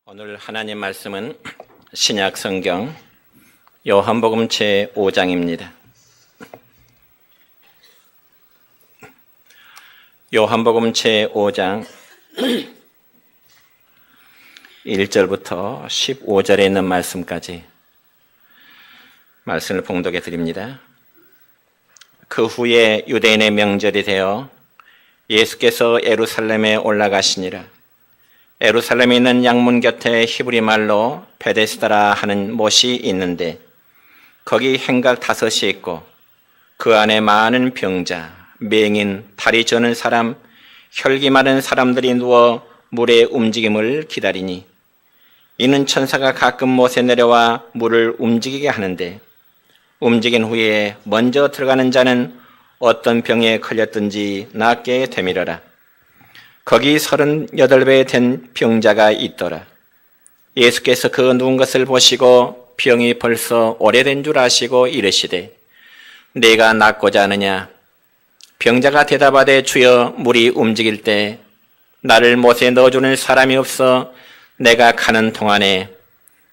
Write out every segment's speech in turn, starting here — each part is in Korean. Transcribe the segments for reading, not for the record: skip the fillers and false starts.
오늘 하나님 말씀은 신약 성경 요한복음 제5장입니다. 요한복음 제5장 1절부터 15절에 있는 말씀까지 말씀을 봉독해 드립니다. 그 후에 유대인의 명절이 되어 예수께서 예루살렘에 올라가시니라. 예루살렘에 있는 양문 곁에 히브리 말로 베데스다라 하는 못이 있는데 거기 행각 5이 있고 그 안에 많은 병자, 맹인, 다리 저는 사람, 혈기 많은 사람들이 누워 물의 움직임을 기다리니 이는 천사가 가끔 못에 내려와 물을 움직이게 하는데 움직인 후에 먼저 들어가는 자는 어떤 병에 걸렸든지 낫게 되밀어라. 거기 38배 된 병자가 있더라. 예수께서 그 누운 것을 보시고 병이 벌써 오래된 줄 아시고 이르시되 내가 낫고자 하느냐? 병자가 대답하되 주여, 물이 움직일 때 나를 못에 넣어주는 사람이 없어 내가 가는 동안에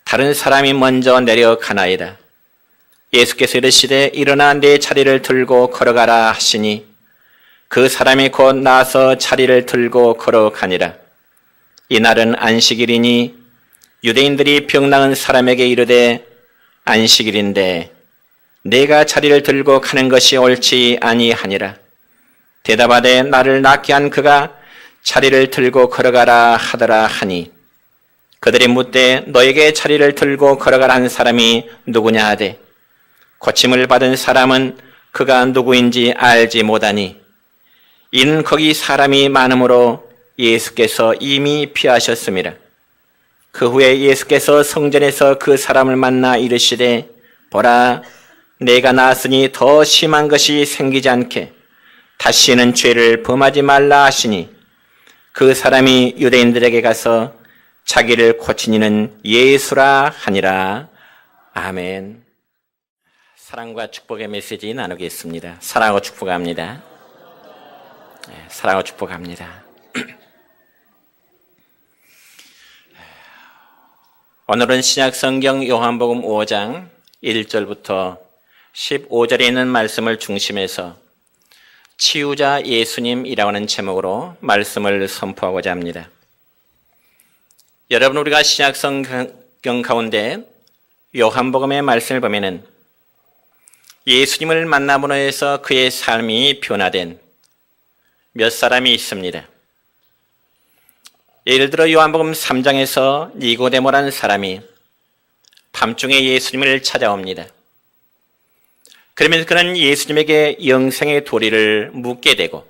다른 사람이 먼저 내려가나이다. 예수께서 이르시되 일어나 내 자리를 들고 걸어가라 하시니 그 사람이 곧 나서 자리를 들고 걸어가니라. 이날은 안식일이니 유대인들이 병 나은 사람에게 이르되 안식일인데 내가 자리를 들고 가는 것이 옳지 아니하니라. 대답하되 나를 낫게 한 그가 자리를 들고 걸어가라 하더라 하니 그들이 묻되 너에게 자리를 들고 걸어가라 한 사람이 누구냐 하되 고침을 받은 사람은 그가 누구인지 알지 못하니 이는 거기 사람이 많으므로 예수께서 이미 피하셨습니다. 그 후에 예수께서 성전에서 그 사람을 만나 이르시되 보라, 내가 나았으니 더 심한 것이 생기지 않게 다시는 죄를 범하지 말라 하시니 그 사람이 유대인들에게 가서 자기를 고친 이는 예수라 하니라. 아멘. 사랑과 축복의 메시지 나누겠습니다. 사랑하고 축복합니다. 사랑하고 축복합니다. 오늘은 신약성경 요한복음 5장 1절부터 15절에 있는 말씀을 중심해서 치유자 예수님이라고 하는 제목으로 말씀을 선포하고자 합니다. 여러분, 우리가 신약성경 가운데 요한복음의 말씀을 보면은 예수님을 만남으로 해서 그의 삶이 변화된 몇 사람이 있습니다. 예를 들어 요한복음 3장에서 니고데모라는 사람이 밤중에 예수님을 찾아옵니다. 그러면서 그는 예수님에게 영생의 도리를 묻게 되고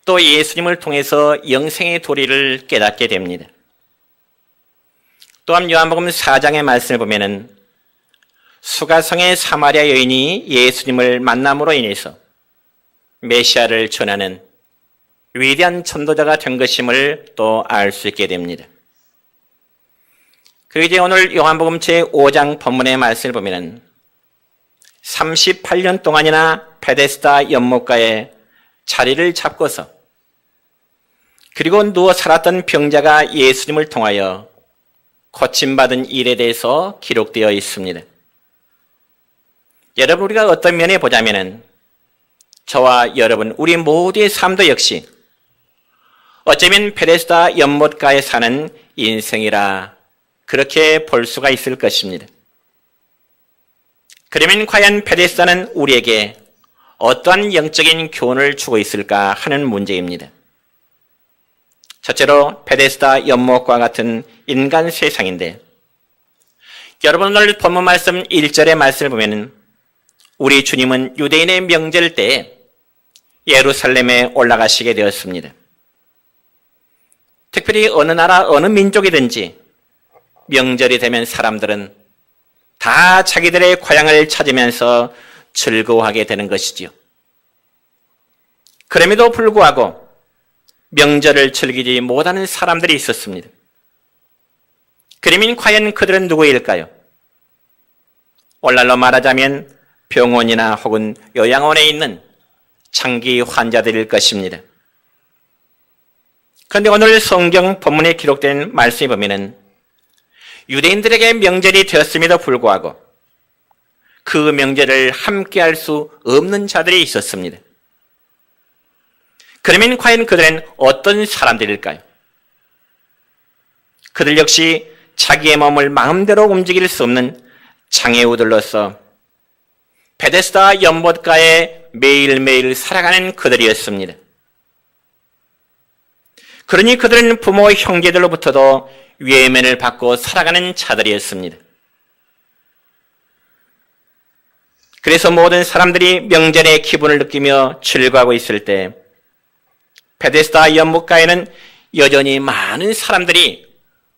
또 예수님을 통해서 영생의 도리를 깨닫게 됩니다. 또한 요한복음 4장의 말씀을 보면은 수가성의 사마리아 여인이 예수님을 만남으로 인해서 메시아를 전하는 위대한 전도자가 된 것임을 또 알 수 있게 됩니다. 그리고 이제 오늘 요한복음 제5장 본문의 말씀을 보면 38년 동안이나 베데스다 연못가에 자리를 잡고서 그리고 누워 살았던 병자가 예수님을 통하여 고침받은 일에 대해서 기록되어 있습니다. 여러분, 우리가 어떤 면에 보자면은 저와 여러분, 우리 모두의 삶도 역시 어쩌면 베데스다 연못가에 사는 인생이라 그렇게 볼 수가 있을 것입니다. 그러면 과연 베데스다는 우리에게 어떠한 영적인 교훈을 주고 있을까 하는 문제입니다. 첫째로 베데스다 연못과 같은 인간 세상인데 여러분, 오늘 본문 말씀 1절의 말씀을 보면 우리 주님은 유대인의 명절 때에 예루살렘에 올라가시게 되었습니다. 특별히 어느 나라, 어느 민족이든지 명절이 되면 사람들은 다 자기들의 고향을 찾으면서 즐거워하게 되는 것이지요. 그럼에도 불구하고 명절을 즐기지 못하는 사람들이 있었습니다. 그러면 과연 그들은 누구일까요? 오늘날로 말하자면 병원이나 혹은 요양원에 있는 장기 환자들일 것입니다. 그런데 오늘 성경 본문에 기록된 말씀에 보면은 유대인들에게 명절이 되었음에도 불구하고 그 명절을 함께할 수 없는 자들이 있었습니다. 그러면 과연 그들은 어떤 사람들일까요? 그들 역시 자기의 몸을 마음대로 움직일 수 없는 장애우들로서 베데스다 연못가에 매일매일 살아가는 그들이었습니다. 그러니 그들은 부모 형제들로부터도 외면을 받고 살아가는 자들이었습니다. 그래서 모든 사람들이 명절의 기분을 느끼며 즐거워하고 있을 때 베데스다 연못가에는 여전히 많은 사람들이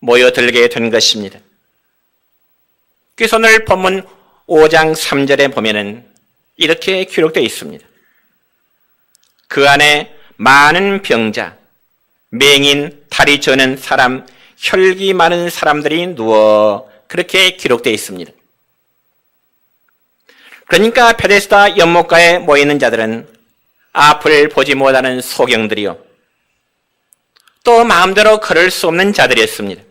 모여들게 된 것입니다. 그래서 오늘 본문 5장 3절에 보면은 이렇게 기록되어 있습니다. 그 안에 많은 병자, 맹인, 다리 저는 사람, 혈기 많은 사람들이 누워 그렇게 기록되어 있습니다. 그러니까 베데스다 연못가에 모이는 자들은 앞을 보지 못하는 소경들이요, 또 마음대로 걸을 수 없는 자들이었습니다.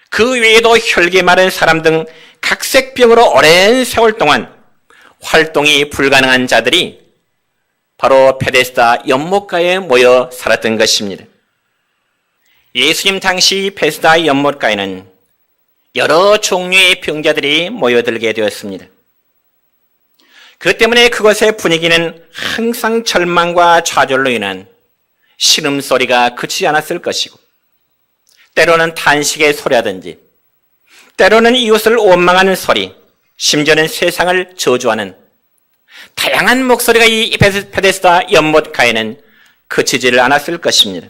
그 외에도 혈기 많은 사람 등 각색병으로 오랜 세월 동안 활동이 불가능한 자들이 바로 베데스다 연못가에 모여 살았던 것입니다. 예수님 당시 베데스다 연못가에는 여러 종류의 병자들이 모여들게 되었습니다. 그 때문에 그것의 분위기는 항상 절망과 좌절로 인한 신음소리가 그치지 않았을 것이고, 때로는 탄식의 소리라든지, 때로는 이웃을 원망하는 소리, 심지어는 세상을 저주하는 다양한 목소리가 이 베데스다 연못가에는 그치지를 않았을 것입니다.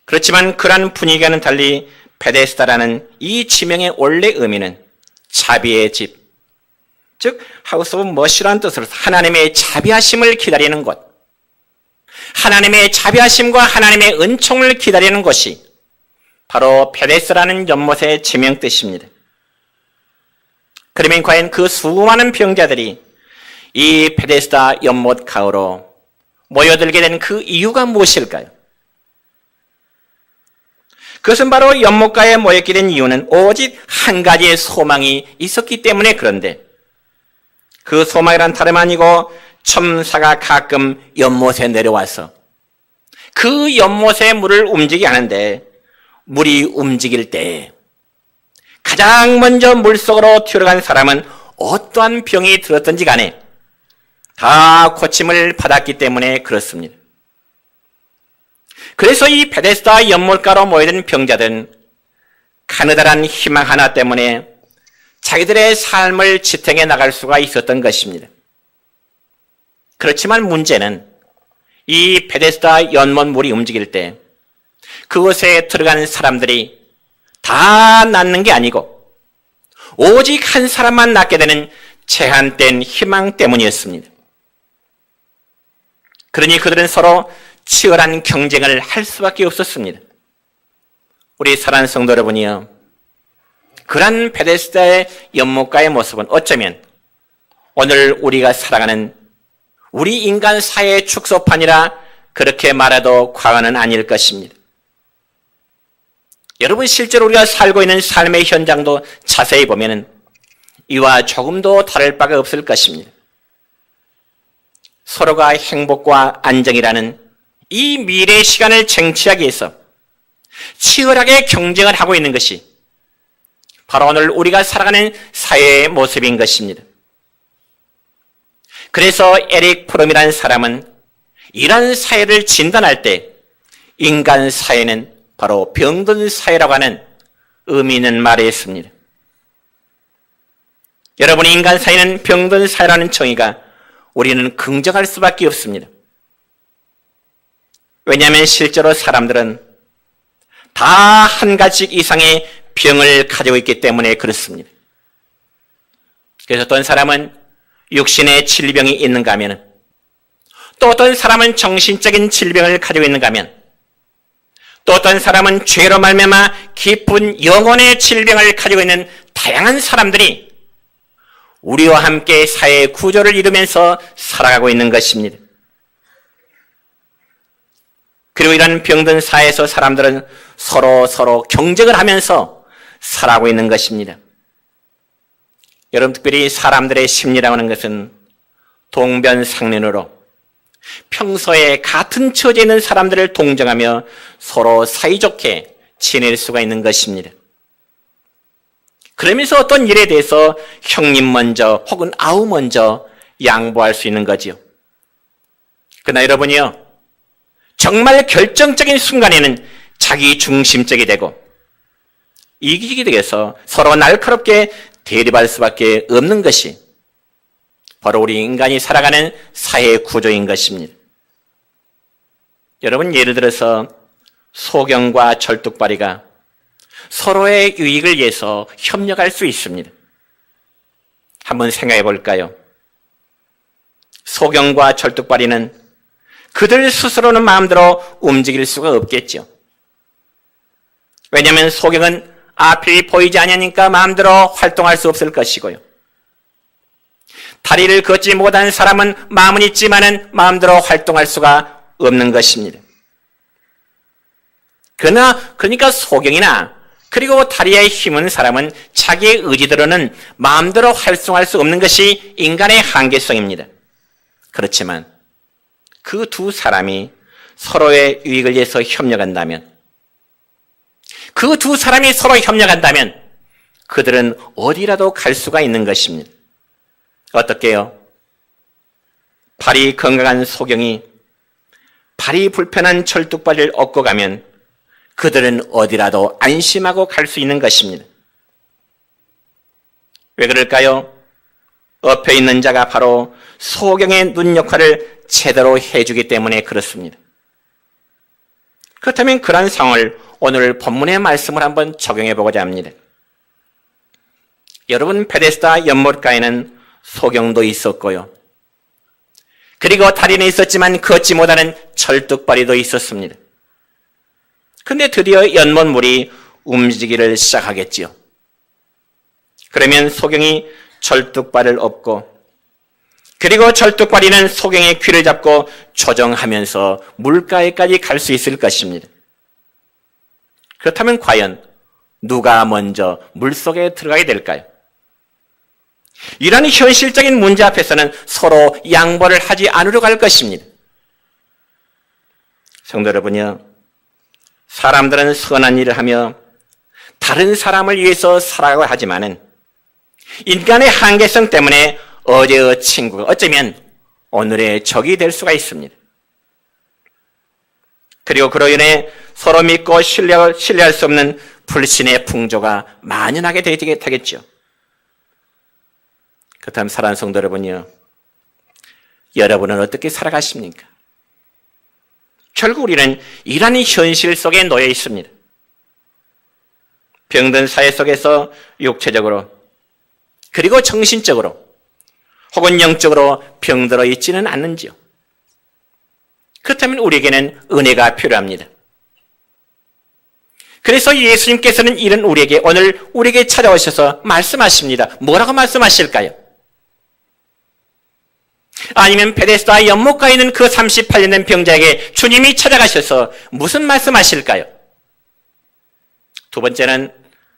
그렇지만 그러한 분위기와는 달리 베데스다라는 이 지명의 원래 의미는 자비의 집, 즉 하우스 오브 머시라는 뜻으로 하나님의 자비하심을 기다리는 곳, 하나님의 자비하심과 하나님의 은총을 기다리는 곳이 바로 베데스다라는 연못의 지명 뜻입니다. 그러면 과연 그 수많은 병자들이 이 베데스다 연못 가으로 모여들게 된 그 이유가 무엇일까요? 그것은 바로 연못가에 모였게 된 이유는 오직 한 가지의 소망이 있었기 때문에 그런데, 그 소망이란 다름 아니고 첨사가 가끔 연못에 내려와서 그 연못의 물을 움직이게 하는데, 물이 움직일 때 가장 먼저 물속으로 들어간 사람은 어떠한 병이 들었든지 간에 다 고침을 받았기 때문에 그렇습니다. 그래서 이 베데스다 연못가로 모여든 병자들은 가느다란 희망 하나 때문에 자기들의 삶을 지탱해 나갈 수가 있었던 것입니다. 그렇지만 문제는 이 베데스다 연못 물이 움직일 때 그곳에 들어가는 사람들이 다 낫는 게 아니고 오직 한 사람만 낫게 되는 제한된 희망 때문이었습니다. 그러니 그들은 서로 치열한 경쟁을 할 수밖에 없었습니다. 우리 사랑하는 성도 여러분이요, 그런 베데스다의 연못가의 모습은 어쩌면 오늘 우리가 살아가는 우리 인간 사회의 축소판이라 그렇게 말해도 과언은 아닐 것입니다. 여러분, 실제로 우리가 살고 있는 삶의 현장도 자세히 보면 이와 조금도 다를 바가 없을 것입니다. 서로가 행복과 안정이라는 이 미래의 시간을 쟁취하기 위해서 치열하게 경쟁을 하고 있는 것이 바로 오늘 우리가 살아가는 사회의 모습인 것입니다. 그래서 에릭 프롬이라는 사람은 이런 사회를 진단할 때 인간 사회는 바로 병든 사회라고 하는 의미 있는 말을 했습니다. 여러분, 인간 사회는 병든 사회라는 정의가 우리는 긍정할 수밖에 없습니다. 왜냐하면 실제로 사람들은 다 한 가지 이상의 병을 가지고 있기 때문에 그렇습니다. 그래서 어떤 사람은 육신의 질병이 있는가 하면, 또 어떤 사람은 정신적인 질병을 가지고 있는가 하면, 또 어떤 사람은 죄로 말미암아 깊은 영혼의 질병을 가지고 있는 다양한 사람들이 우리와 함께 사회의 구조를 이루면서 살아가고 있는 것입니다. 그리고 이런 병든 사회에서 사람들은 서로 경쟁을 하면서 살아가고 있는 것입니다. 여러분, 특별히 사람들의 심리라고 하는 것은 동변상련으로 평소에 같은 처지에 있는 사람들을 동정하며 서로 사이좋게 지낼 수가 있는 것입니다. 그러면서 어떤 일에 대해서 형님 먼저 혹은 아우 먼저 양보할 수 있는 거지요. 그러나 여러분이요, 정말 결정적인 순간에는 자기 중심적이 되고 이기적이 되어서 서로 날카롭게 대립할 수밖에 없는 것이 바로 우리 인간이 살아가는 사회 구조인 것입니다. 여러분, 예를 들어서 소경과 절뚝발이가 서로의 유익을 위해서 협력할 수 있습니다. 한번 생각해 볼까요? 소경과 절뚝발이는 그들 스스로는 마음대로 움직일 수가 없겠죠. 왜냐하면 소경은 앞이 보이지 않으니까 마음대로 활동할 수 없을 것이고요. 다리를 걷지 못하는 사람은 마음은 있지만은 마음대로 활동할 수가 없는 것입니다. 그러니까 소경이나 그리고 다리에 힘은 사람은 자기의 의지대로는 마음대로 활동할 수 없는 것이 인간의 한계성입니다. 그렇지만 그 두 사람이 서로의 유익을 위해서 협력한다면, 그 두 사람이 서로 협력한다면 그들은 어디라도 갈 수가 있는 것입니다. 어떻게요? 발이 건강한 소경이 발이 불편한 절뚝발을 얻고 가면 그들은 어디라도 안심하고 갈 수 있는 것입니다. 왜 그럴까요? 엎여 있는 자가 바로 소경의 눈 역할을 제대로 해주기 때문에 그렇습니다. 그렇다면 그러한 상황을 오늘 본문의 말씀을 한번 적용해 보고자 합니다. 여러분, 베데스다 연못가에는 소경도 있었고요. 그리고 다리는 있었지만 걷지 못하는 절뚝발이도 있었습니다. 근데 드디어 연못물이 움직이기를 시작하겠지요. 그러면 소경이 절뚝발을 업고 그리고 절뚝발이는 소경의 귀를 잡고 조정하면서 물가에까지 갈 수 있을 것입니다. 그렇다면 과연 누가 먼저 물속에 들어가게 될까요? 이런 현실적인 문제 앞에서는 서로 양보를 하지 않으려고 할 것입니다. 성도 여러분이요, 사람들은 선한 일을 하며 다른 사람을 위해서 살아가고 하지만은 인간의 한계성 때문에 어제의 친구가 어쩌면 오늘의 적이 될 수가 있습니다. 그리고 그로 인해 서로 믿고 신뢰할 수 없는 불신의 풍조가 만연하게 되겠죠. 그렇다면 사랑하는 성도 여러분이요, 여러분은 어떻게 살아가십니까? 결국 우리는 이러한 현실 속에 놓여 있습니다. 병든 사회 속에서 육체적으로 그리고 정신적으로 혹은 영적으로 병들어 있지는 않는지요. 그렇다면 우리에게는 은혜가 필요합니다. 그래서 예수님께서는 이런 오늘 우리에게 찾아오셔서 말씀하십니다. 뭐라고 말씀하실까요? 아니면 베데스다 연못가에 있는 그 38년 된 병자에게 주님이 찾아가셔서 무슨 말씀하실까요? 두 번째는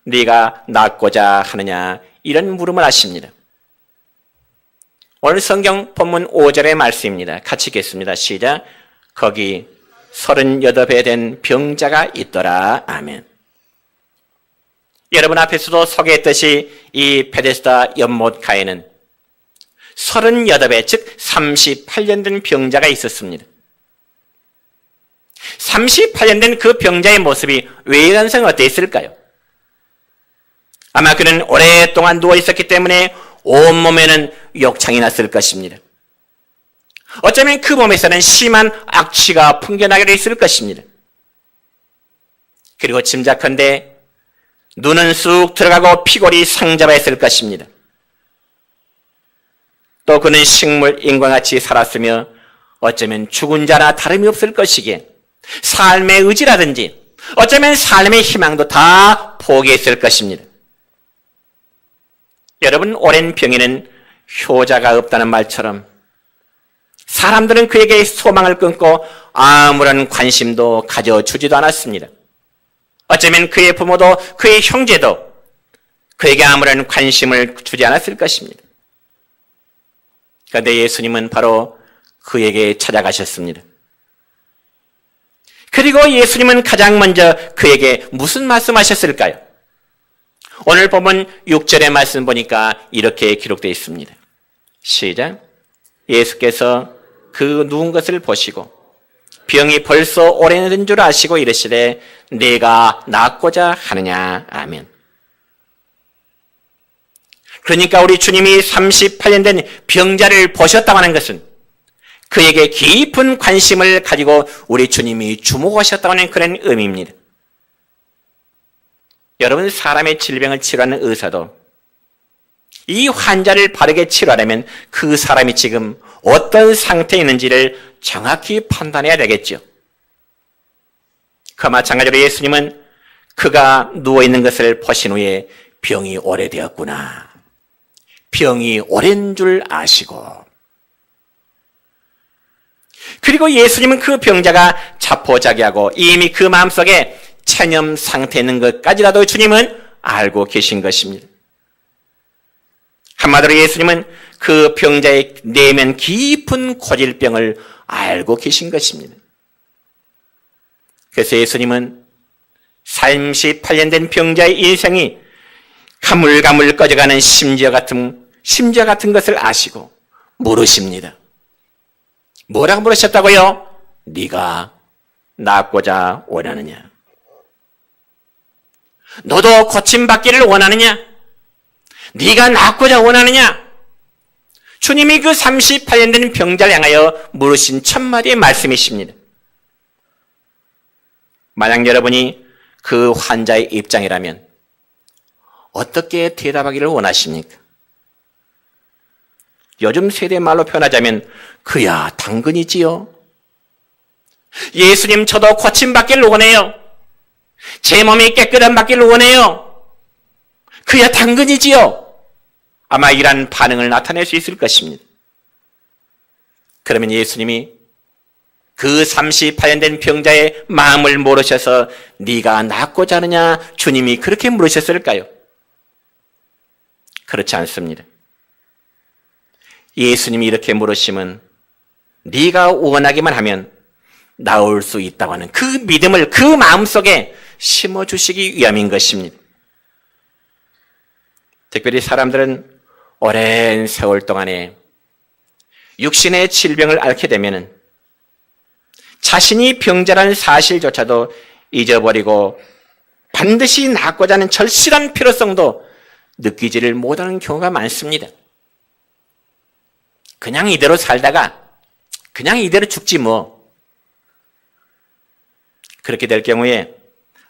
네가 낫고자 하느냐, 이런 물음을 하십니다. 오늘 성경 본문 5절의 말씀입니다. 같이 읽겠습니다. 시작. 거기 38에 된 병자가 있더라. 아멘. 여러분 앞에서도 소개했듯이 이 베데스다 연못가에는 38에, 즉 38년 된 병자가 있었습니다. 38년 된 그 병자의 모습이 외관상 어땠을까요? 아마 그는 오랫동안 누워 있었기 때문에 온몸에는 욕창이 났을 것입니다. 어쩌면 그 몸에서는 심한 악취가 풍겨나게 있을 것입니다. 그리고 짐작컨대 눈은 쑥 들어가고 피골이 상잡아 있을 것입니다. 또 그는 식물인과 같이 살았으며 어쩌면 죽은 자나 다름이 없을 것이기에 삶의 의지라든지 어쩌면 삶의 희망도 다 포기했을 것입니다. 여러분, 오랜 병에는 효자가 없다는 말처럼 사람들은 그에게 소망을 끊고 아무런 관심도 가져주지도 않았습니다. 어쩌면 그의 부모도 그의 형제도 그에게 아무런 관심을 주지 않았을 것입니다. 그런데 예수님은 바로 그에게 찾아가셨습니다. 그리고 예수님은 가장 먼저 그에게 무슨 말씀하셨을까요? 오늘 본문 6절의 말씀 보니까 이렇게 기록되어 있습니다. 시작. 예수께서 그 누운 것을 보시고 병이 벌써 오래된 줄 아시고 이르시되 네가 낫고자 하느냐. 아멘. 그러니까 우리 주님이 38년 된 병자를 보셨다고 하는 것은 그에게 깊은 관심을 가지고 우리 주님이 주목하셨다고 하는 그런 의미입니다. 여러분, 사람의 질병을 치료하는 의사도 이 환자를 바르게 치료하려면 그 사람이 지금 어떤 상태에 있는지를 정확히 판단해야 되겠죠. 그와 마찬가지로 예수님은 그가 누워있는 것을 보신 후에 병이 오래되었구나, 병이 오랜 줄 아시고, 그리고 예수님은 그 병자가 자포자기하고 이미 그 마음속에 체념 상태에 있는 것까지라도 주님은 알고 계신 것입니다. 한마디로 예수님은 그 병자의 내면 깊은 고질병을 알고 계신 것입니다. 그래서 예수님은 38년 된 병자의 인생이 가물가물 꺼져가는 심지어 같은 것을 아시고 물으십니다. 뭐라고 물으셨다고요? 네가 낫고자 원하느냐? 너도 고침받기를 원하느냐? 네가 낫고자 원하느냐? 주님이 그 38년 된 병자를 향하여 물으신 첫 마디의 말씀이십니다. 만약 여러분이 그 환자의 입장이라면 어떻게 대답하기를 원하십니까? 요즘 세대 말로 표현하자면 그야 당근이지요. 예수님, 저도 고침받기를 원해요. 제 몸이 깨끗한 받기를 원해요. 그야 당근이지요. 아마 이러한 반응을 나타낼 수 있을 것입니다. 그러면 예수님이 그 38년 된 병자의 마음을 모르셔서 네가 낫고자 하느냐, 주님이 그렇게 물으셨을까요? 그렇지 않습니다. 예수님이 이렇게 물으시면 네가 원하기만 하면 나올 수 있다고 하는 그 믿음을 그 마음속에 심어주시기 위함인 것입니다. 특별히 사람들은 오랜 세월 동안에 육신의 질병을 앓게 되면 자신이 병자라는 사실조차도 잊어버리고 반드시 낫고자 하는 절실한 필요성도 느끼지를 못하는 경우가 많습니다. 그냥 이대로 살다가 그냥 이대로 죽지 뭐. 그렇게 될 경우에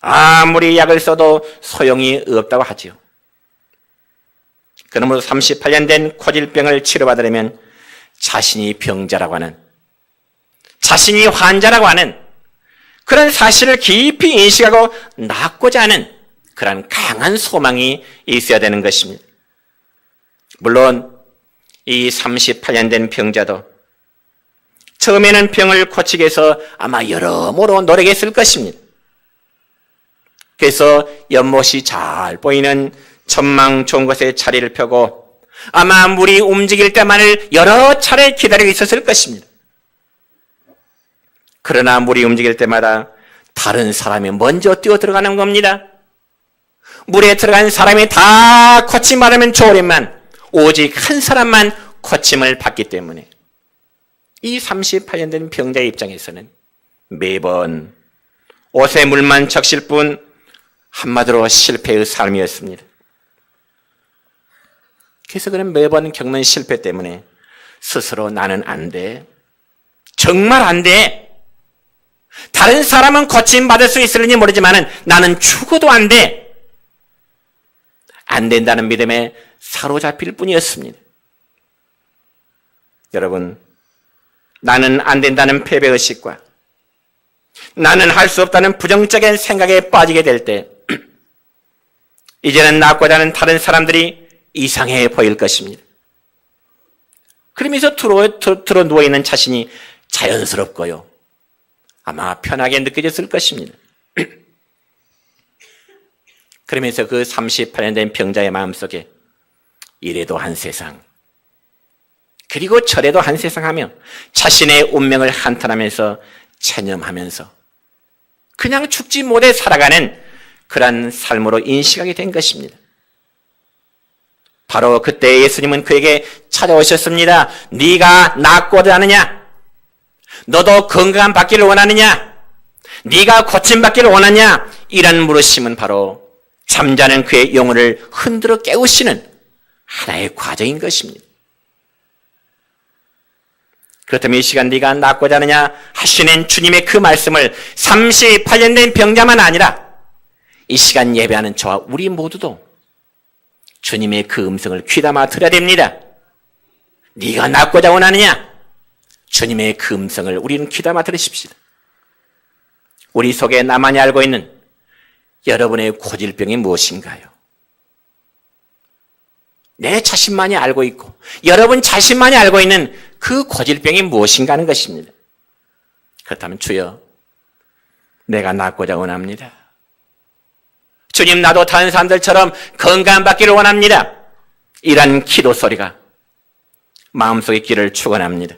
아무리 약을 써도 소용이 없다고 하지요. 그러므로 38년 된 고질병을 치료받으려면 자신이 병자라고 하는, 자신이 환자라고 하는 그런 사실을 깊이 인식하고 낫고자 하는 그런 강한 소망이 있어야 되는 것입니다. 물론 이 38년 된 병자도 처음에는 병을 고치기 위해서 아마 여러모로 노력했을 것입니다. 그래서 연못이 잘 보이는 전망 좋은 곳에 자리를 펴고 아마 물이 움직일 때만을 여러 차례 기다리고 있었을 것입니다. 그러나 물이 움직일 때마다 다른 사람이 먼저 뛰어 들어가는 겁니다. 물에 들어간 사람이 다 고침받으면 좋으련만 오직 한 사람만 고침을 받기 때문에 이 38년 된 병자의 입장에서는 매번 옷에 물만 적실 뿐 한마디로 실패의 삶이었습니다. 그래서 그는 매번 겪는 실패 때문에 스스로 나는 안 돼. 정말 안 돼. 다른 사람은 고침받을 수 있을지 모르지만 나는 죽어도 안 돼. 안 된다는 믿음에 사로잡힐 뿐이었습니다. 여러분, 나는 안 된다는 패배의식과 나는 할 수 없다는 부정적인 생각에 빠지게 될 때 이제는 낫고자 하는 다른 사람들이 이상해 보일 것입니다. 그러면서 들어 누워있는 자신이 자연스럽고요, 아마 편하게 느껴졌을 것입니다. 그러면서 그 38년 된 병자의 마음속에 이래도 한 세상, 그리고 저래도 한 세상 하며 자신의 운명을 한탄하면서 체념하면서 그냥 죽지 못해 살아가는 그러한 삶으로 인식하게 된 것입니다. 바로 그때 예수님은 그에게 찾아오셨습니다. 네가 낫고자 하느냐? 너도 건강한 받기를 원하느냐? 네가 고침받기를 원하냐? 이런 물으심은 바로 잠자는 그의 영혼을 흔들어 깨우시는 하나의 과정인 것입니다. 그렇다면 이 시간 네가 낫고자 하느냐 하시는 주님의 그 말씀을 38년 된 병자만 아니라 이 시간 예배하는 저와 우리 모두도 주님의 그 음성을 귀담아 들어야 됩니다. 네가 낫고자 원하느냐? 주님의 그 음성을 우리는 귀담아 들으십시다. 우리 속에 나만이 알고 있는 여러분의 고질병이 무엇인가요? 내 자신만이 알고 있고 여러분 자신만이 알고 있는 그 고질병이 무엇인가 하는 것입니다. 그렇다면 주여, 내가 낫고자 원합니다. 주님, 나도 다른 사람들처럼 건강받기를 원합니다. 이런 기도 소리가 마음속의 길을 축원합니다.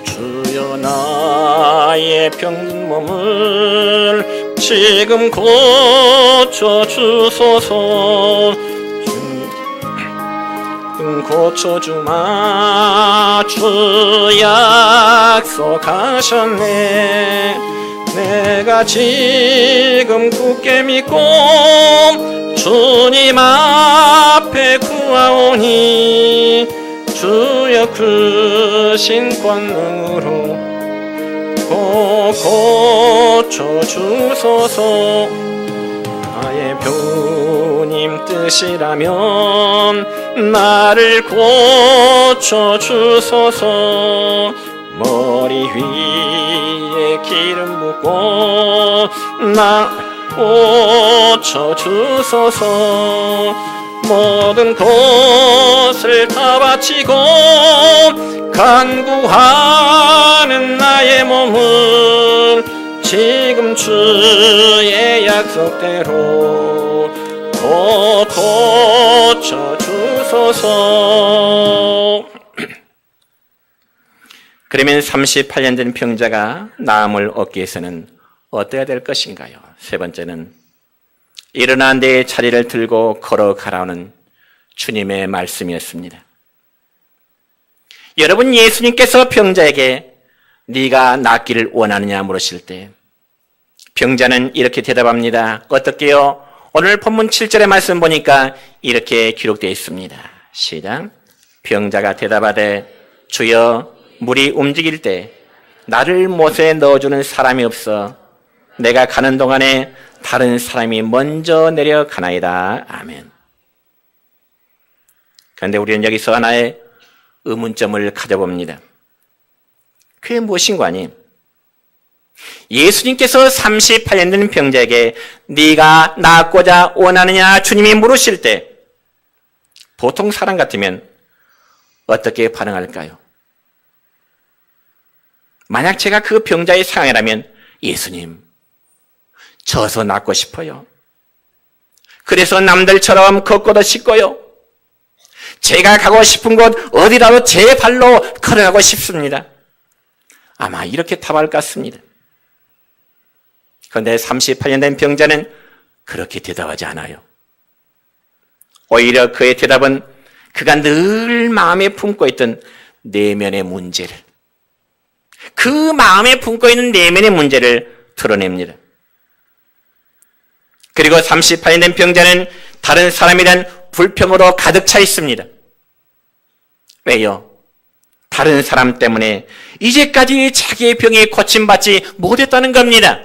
주여, 나의 병든 몸을 지금 고쳐주소서. 고쳐주마 주 약속하셨네. 내가 지금 굳게 믿고 주님 앞에 구하오니 주여 크신 권능으로 고쳐주소서. 나의 주님 뜻이라면 나를 고쳐주소서. 머리 위에 기름 붓고 나 고쳐주소서. 모든 것을 다 바치고 간구하는 나의 몸을 지금 주의 약속대로 고쳐주소서. 그러면 38년 된 병자가 나음을 얻기 위해서는 어떠해야 될 것인가요? 세 번째는 일어나 내 자리를 들고 걸어가라는 주님의 말씀이었습니다. 여러분, 예수님께서 병자에게 네가 낫기를 원하느냐 물으실 때 병자는 이렇게 대답합니다. 어떻게요? 오늘 본문 7절의 말씀 보니까 이렇게 기록되어 있습니다. 시작. 병자가 대답하되 주여, 물이 움직일 때 나를 못에 넣어주는 사람이 없어 내가 가는 동안에 다른 사람이 먼저 내려가나이다. 아멘. 그런데 우리는 여기서 하나의 의문점을 가져봅니다. 그게 무엇인가 하니, 예수님께서 38년 된 병자에게 네가 낫고자 원하느냐 주님이 물으실 때 보통 사람 같으면 어떻게 반응할까요? 만약 제가 그 병자의 상황이라면, 예수님, 져서 낫고 싶어요. 그래서 남들처럼 걷고도 싶고요. 제가 가고 싶은 곳 어디라도 제 발로 걸어가고 싶습니다. 아마 이렇게 답할 것 같습니다. 그런데 38년 된 병자는 그렇게 대답하지 않아요. 오히려 그의 대답은 그가 늘 마음에 품고 있던 내면의 문제를, 그 마음에 품고 있는 내면의 문제를 드러냅니다. 그리고 38년 된 병자는 다른 사람에 대한 불평으로 가득 차 있습니다. 왜요? 다른 사람 때문에 이제까지 자기의 병이 고침받지 못했다는 겁니다.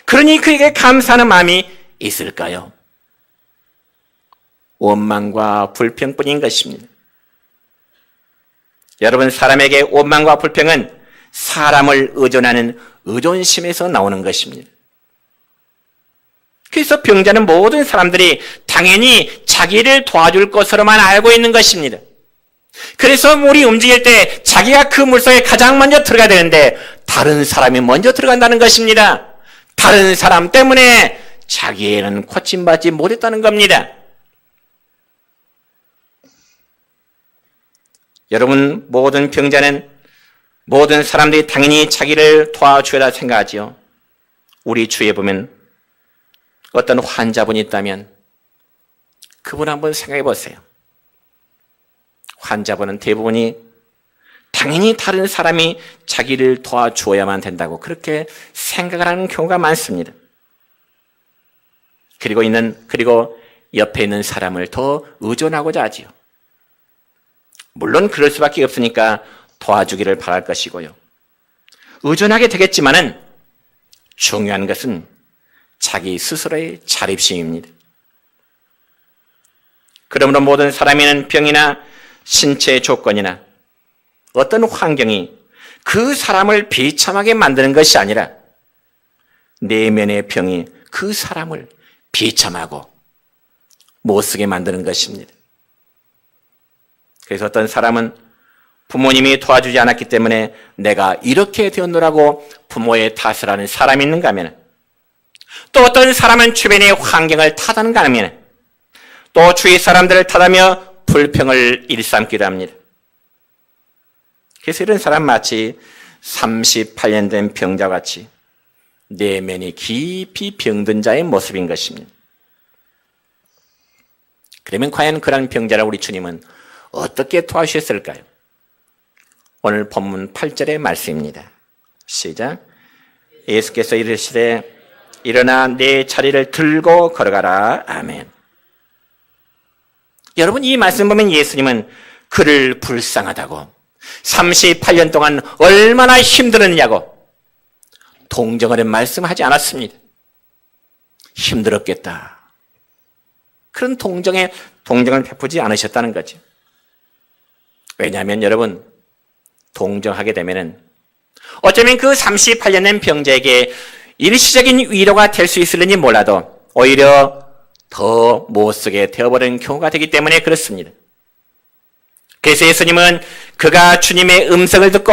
그러니 그에게 감사하는 마음이 있을까요? 원망과 불평뿐인 것입니다. 여러분, 사람에게 원망과 불평은 사람을 의존하는 의존심에서 나오는 것입니다. 그래서 병자는 모든 사람들이 당연히 자기를 도와줄 것으로만 알고 있는 것입니다. 그래서 물이 움직일 때 자기가 그 물속에 가장 먼저 들어가야 되는데 다른 사람이 먼저 들어간다는 것입니다. 다른 사람 때문에 자기에는 고침받지 못했다는 겁니다. 여러분, 모든 병자는 모든 사람들이 당연히 자기를 도와주어야 생각하지요. 우리 주위에 보면 어떤 환자분이 있다면 그분 한번 생각해 보세요. 환자분은 대부분이 당연히 다른 사람이 자기를 도와주어야만 된다고 그렇게 생각을 하는 경우가 많습니다. 그리고 옆에 있는 사람을 더 의존하고자 하지요. 물론 그럴 수밖에 없으니까 도와주기를 바랄 것이고요. 의존하게 되겠지만은 중요한 것은 자기 스스로의 자립심입니다. 그러므로 모든 사람에는 병이나 신체의 조건이나 어떤 환경이 그 사람을 비참하게 만드는 것이 아니라 내면의 병이 그 사람을 비참하고 못쓰게 만드는 것입니다. 그래서 어떤 사람은 부모님이 도와주지 않았기 때문에 내가 이렇게 되었노라고 부모의 탓을 하는 사람이 있는가 하면, 또 어떤 사람은 주변의 환경을 탓하는가 하면, 또 주위 사람들을 탓하며 불평을 일삼기도 합니다. 그래서 이런 사람 마치 38년 된 병자같이 내면이 깊이 병든 자의 모습인 것입니다. 그러면 과연 그런 병자를 우리 주님은 어떻게 도와주셨을까요? 오늘 본문 8절의 말씀입니다. 시작. 예수께서 이르시되 일어나 내 자리를 들고 걸어가라. 아멘. 여러분, 이 말씀 보면 예수님은 그를 불쌍하다고, 38년 동안 얼마나 힘들었냐고 동정하는 말씀하지 않았습니다. 힘들었겠다, 그런 동정을 베푸지 않으셨다는 거죠. 왜냐하면 여러분, 동정하게 되면은 어쩌면 그 38년 된 병자에게 일시적인 위로가 될 수 있을는지 몰라도 오히려 더 못쓰게 되어버리는 경우가 되기 때문에 그렇습니다. 그래서 예수님은 그가 주님의 음성을 듣고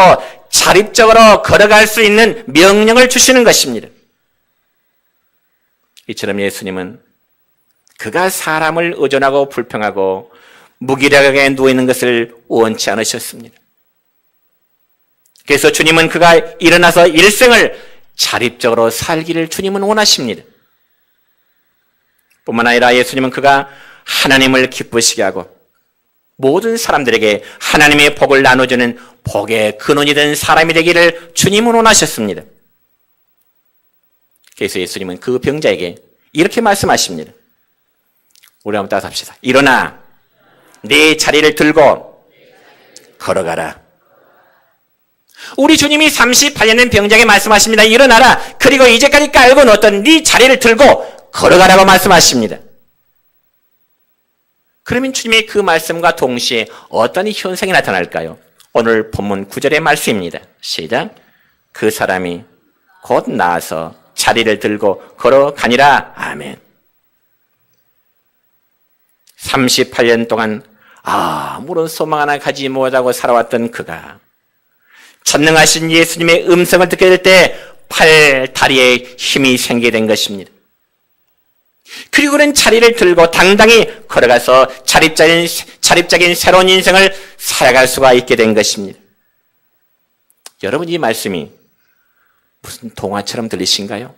자립적으로 걸어갈 수 있는 명령을 주시는 것입니다. 이처럼 예수님은 그가 사람을 의존하고 불평하고 무기력하게 누워있는 것을 원치 않으셨습니다. 그래서 주님은 그가 일어나서 일생을 자립적으로 살기를 주님은 원하십니다. 뿐만 아니라 예수님은 그가 하나님을 기쁘시게 하고 모든 사람들에게 하나님의 복을 나눠주는 복의 근원이 된 사람이 되기를 주님은 원하셨습니다. 그래서 예수님은 그 병자에게 이렇게 말씀하십니다. 우리 한번 따라서 합시다. 일어나 네 자리를 들고 걸어가라. 우리 주님이 38년 된 병자에게 말씀하십니다. 일어나라. 그리고 이제까지 깔고 놓았던 네 자리를 들고 걸어가라고 말씀하십니다. 그러면 주님의 그 말씀과 동시에 어떤 현상이 나타날까요? 오늘 본문 9절의 말씀입니다. 시작. 그 사람이 곧 나아서 자리를 들고 걸어가니라. 아멘. 38년 동안 아무런 소망 하나 가지지 못하고 살아왔던 그가 전능하신 예수님의 음성을 듣게 될 때 팔, 다리에 힘이 생기게 된 것입니다. 그리고 그는 자리를 들고 당당히 걸어가서 자립적인 새로운 인생을 살아갈 수가 있게 된 것입니다. 여러분, 이 말씀이 무슨 동화처럼 들리신가요?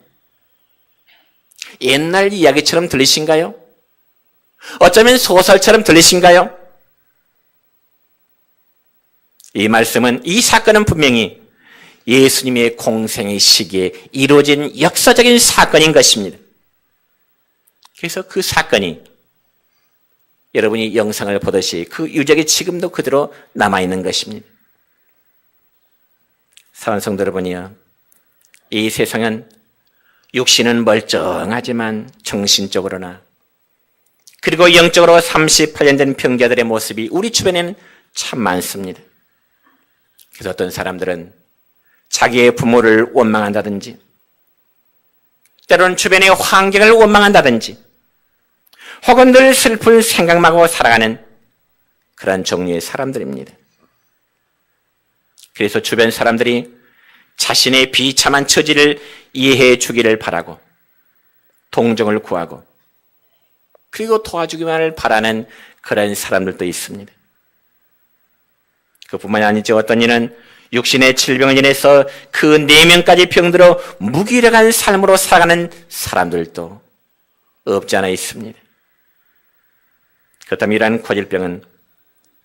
옛날 이야기처럼 들리신가요? 어쩌면 소설처럼 들리신가요? 이 말씀은, 이 사건은 분명히 예수님의 공생의 시기에 이루어진 역사적인 사건인 것입니다. 그래서 그 사건이 여러분이 영상을 보듯이 그 유적이 지금도 그대로 남아있는 것입니다. 사랑하는 성도 여러분이요, 이 세상은 육신은 멀쩡하지만 정신적으로나 그리고 영적으로 38년 된 병자들의 모습이 우리 주변에는 참 많습니다. 그래서 어떤 사람들은 자기의 부모를 원망한다든지, 때로는 주변의 환경을 원망한다든지, 혹은 늘 슬픈 생각만 하고 살아가는 그런 종류의 사람들입니다. 그래서 주변 사람들이 자신의 비참한 처지를 이해해 주기를 바라고 동정을 구하고 그리고 도와주기만을 바라는 그런 사람들도 있습니다. 그뿐만이 아니죠. 어떤 이는 육신의 질병을 인해서 그 내면까지 병들어 무기력한 삶으로 살아가는 사람들도 없지 않아 있습니다. 그렇다면 이러한 고질병은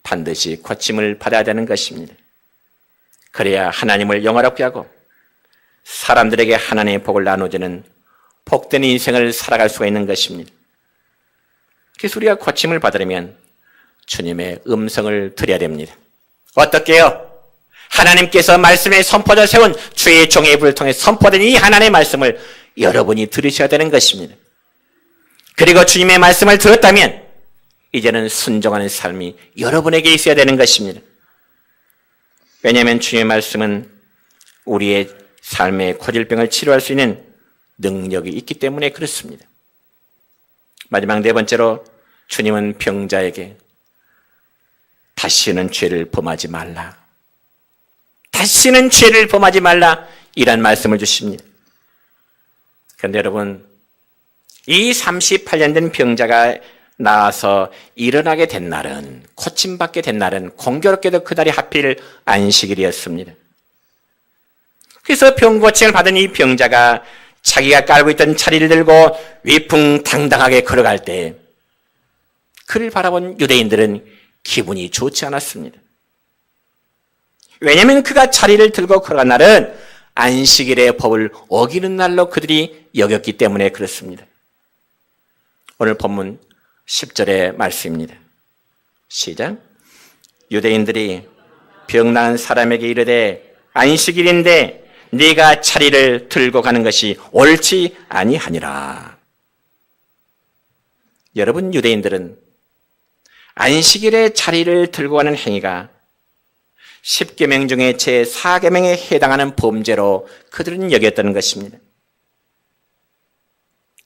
반드시 고침을 받아야 되는 것입니다. 그래야 하나님을 영화롭게 하고 사람들에게 하나님의 복을 나눠주는 복된 인생을 살아갈 수가 있는 것입니다. 그래서 우리가 고침을 받으려면 주님의 음성을 들어야 됩니다. 어떻게요? 하나님께서 말씀에 선포져 세운 주의 종의 입을 통해 선포된 이 하나님의 말씀을 여러분이 들으셔야 되는 것입니다. 그리고 주님의 말씀을 들었다면 이제는 순종하는 삶이 여러분에게 있어야 되는 것입니다. 왜냐하면 주님의 말씀은 우리의 삶의 고질병을 치료할 수 있는 능력이 있기 때문에 그렇습니다. 마지막 네 번째로 주님은 병자에게 다시는 죄를 범하지 말라. 다시는 죄를 범하지 말라. 이란 말씀을 주십니다. 그런데 여러분, 이 38년 된 병자가 나와서 일어나게 된 날은, 고침받게 된 날은 공교롭게도 그날이 하필 안식일이었습니다. 그래서 병고침을 받은 이 병자가 자기가 깔고 있던 자리를 들고 위풍당당하게 걸어갈 때 그를 바라본 유대인들은 기분이 좋지 않았습니다. 왜냐하면 그가 자리를 들고 걸어간 날은 안식일의 법을 어기는 날로 그들이 여겼기 때문에 그렇습니다. 오늘 본문 10절의 말씀입니다. 시작. 유대인들이 병난 사람에게 이르되 안식일인데 네가 자리를 들고 가는 것이 옳지 아니하니라. 여러분, 유대인들은 안식일에 자리를 들고 가는 행위가 10계명 중에 제4계명에 해당하는 범죄로 그들은 여겼다는 것입니다.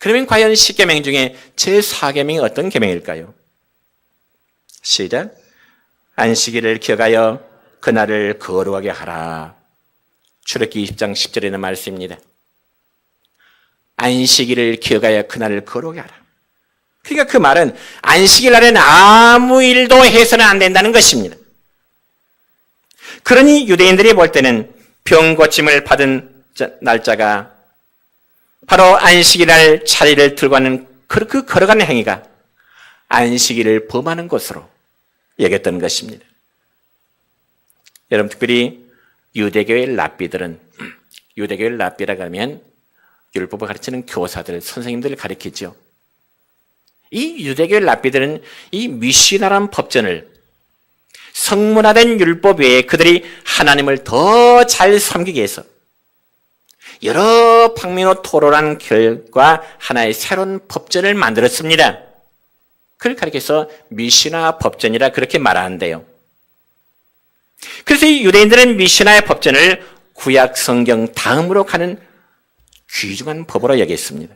그러면 과연 10계명 중에 제4계명이 어떤 계명일까요? 시작. 안식일을 기억하여 그날을 거룩하게 하라. 출애굽기 20장 10절에 있는 말씀입니다. 안식일을 기억하여 그날을 거룩하게 하라. 그러니까 그 말은 안식일 날에는 아무 일도 해서는 안 된다는 것입니다. 그러니 유대인들이 볼 때는 병고침을 받은 날짜가 바로 안식일 날 자리를 들고 가는 그 걸어가는 행위가 안식일을 범하는 것으로 여겼던 것입니다. 여러분, 특별히 유대교의 랍비들은, 유대교의 랍비라고 하면 율법을 가르치는 교사들, 선생님들을 가리키죠. 이 유대교의 랍비들은 이 미시나라는 법전을 성문화된 율법 외에 그들이 하나님을 더 잘 섬기기 위해서 여러 방면으로 토론한 결과 하나의 새로운 법전을 만들었습니다. 그걸 가리켜서 미시나 법전이라 그렇게 말하는데요. 그래서 이 유대인들은 미시나의 법전을 구약 성경 다음으로 가는 귀중한 법으로 여겼습니다.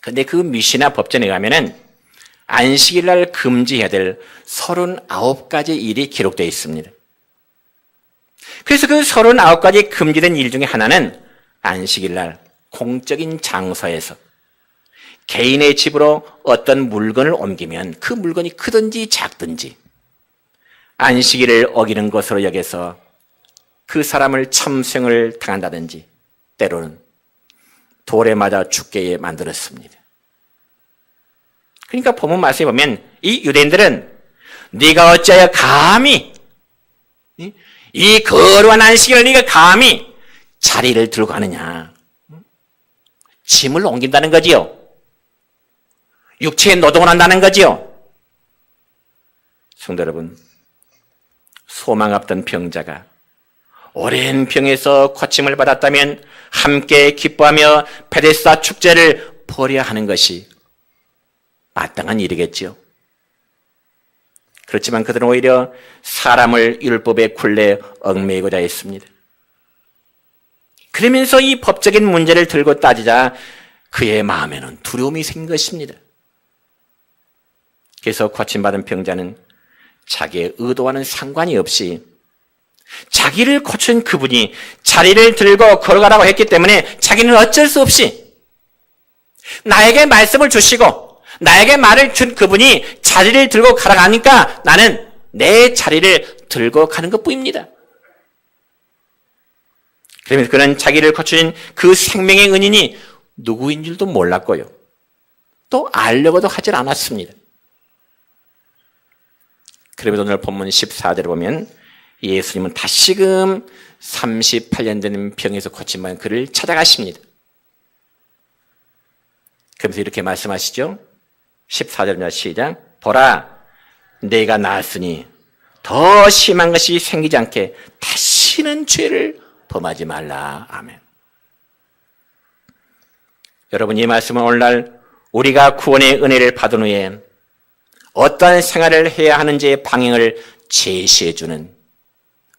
그런데 그 미시나 법전에 가면은 안식일 날 금지해야 될 39가지 일이 기록되어 있습니다. 그래서 그 39가지 금지된 일 중에 하나는 안식일 날 공적인 장소에서 개인의 집으로 어떤 물건을 옮기면 그 물건이 크든지 작든지 안식일을 어기는 것으로 여겨서 그 사람을 참생을 당한다든지 때로는 돌에 맞아 죽게 만들었습니다. 그러니까 본문 말씀에 보면 이 유대인들은 네가 어찌하여 감히 이 거룩한 안식일을 네가 감히 자리를 들고 가느냐. 짐을 옮긴다는 거지요. 육체의 노동을 한다는 거지요. 성도 여러분, 소망 없던 병자가 오랜 병에서 고침을 받았다면 함께 기뻐하며 베데스다 축제를 벌여야 하는 것이 마땅한 일이겠지요. 그렇지만 그들은 오히려 사람을 율법의 굴레에 얽매이고자 했습니다. 그러면서 이 법적인 문제를 들고 따지자 그의 마음에는 두려움이 생긴 것입니다. 그래서 고침받은 병자는 자기의 의도와는 상관이 없이 자기를 고친 그분이 자리를 들고 걸어가라고 했기 때문에 자기는 어쩔 수 없이 나에게 말씀을 주시고 나에게 말을 준 그분이 자리를 들고 가라가니까 나는 내 자리를 들고 가는 것뿐입니다. 그러면서 그는 자기를 고친 그 생명의 은인이 누구인 줄도 몰랐고요. 또 알려고도 하질 않았습니다. 그러면서 오늘 본문 14절에 보면 예수님은 다시금 38년 된 병에서 고침받은 그를 찾아가십니다. 그러면서 이렇게 말씀하시죠. 14절입니다. 시작. 보라, 내가 나았으니 더 심한 것이 생기지 않게 다시는 죄를 범하지 말라. 아멘. 여러분, 이 말씀은 오늘날 우리가 구원의 은혜를 받은 후에 어떠한 생활을 해야 하는지의 방향을 제시해주는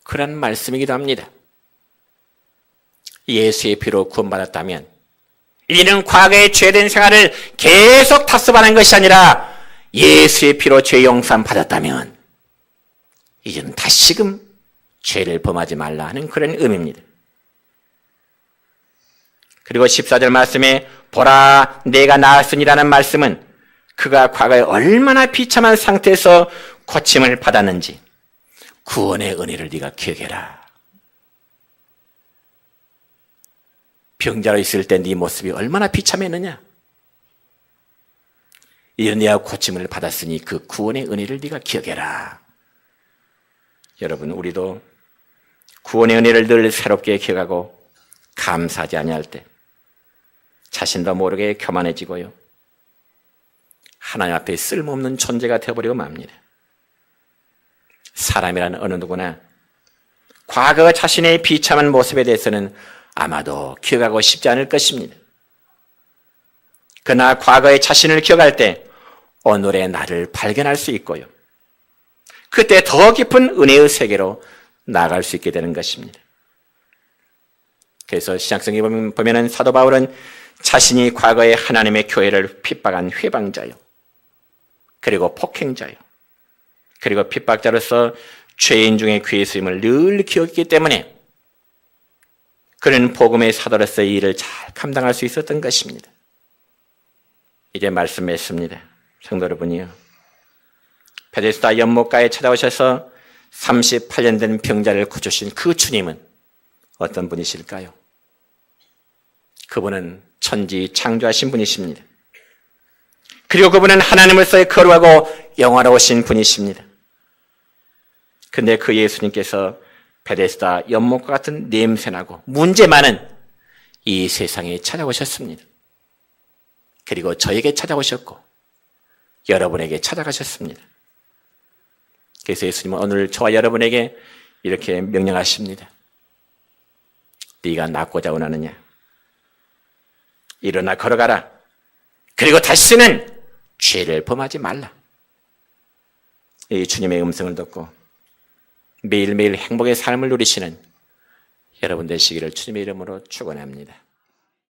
그런 말씀이기도 합니다. 예수의 피로 구원받았다면 이는 과거의 죄된 생활을 계속 탑습하는 것이 아니라 예수의 피로 죄 용서함 받았다면 이제는 다시금 죄를 범하지 말라 하는 그런 의미입니다. 그리고 14절 말씀에 보라 내가 나았으니라는 말씀은 그가 과거에 얼마나 비참한 상태에서 고침을 받았는지 구원의 은혜를 네가 기억해라. 병자로 있을 때 네 모습이 얼마나 비참했느냐. 이제 네가 고침을 받았으니 그 구원의 은혜를 네가 기억해라. 여러분, 우리도 구원의 은혜를 늘 새롭게 기억하고 감사하지 아니할 때 자신도 모르게 교만해지고요, 하나님 앞에 쓸모없는 존재가 되어버리고 맙니다. 사람이란 어느 누구나 과거 자신의 비참한 모습에 대해서는 아마도 기억하고 싶지 않을 것입니다. 그러나 과거의 자신을 기억할 때 오늘의 나를 발견할 수 있고요, 그때 더 깊은 은혜의 세계로 나아갈 수 있게 되는 것입니다. 그래서 신약성에 보면 사도 바울은 자신이 과거에 하나님의 교회를 핍박한 회방자요, 그리고 폭행자요, 그리고 핍박자로서 죄인 중에 귀에 쓰임을 늘 기억했기 때문에 그는 복음의 사도로서의 일을 잘 감당할 수 있었던 것입니다. 이제 말씀했습니다. 성도 여러분이요, 베데스다 연못가에 찾아오셔서 38년 된 병자를 고쳐주신 그 주님은 어떤 분이실까요? 그분은 천지 창조하신 분이십니다. 그리고 그분은 하나님으로서의 거룩하고 영화로우신 분이십니다. 근데 그 예수님께서 베데스다 연못과 같은 냄새나고 문제 많은 이 세상에 찾아오셨습니다. 그리고 저에게 찾아오셨고 여러분에게 찾아가셨습니다. 그래서 예수님은 오늘 저와 여러분에게 이렇게 명령하십니다. 네가 낫고자 원하느냐? 일어나 걸어가라. 그리고 다시는 죄를 범하지 말라. 이 주님의 음성을 듣고 매일매일 행복의 삶을 누리시는 여러분 되시기를 주님의 이름으로 축원합니다.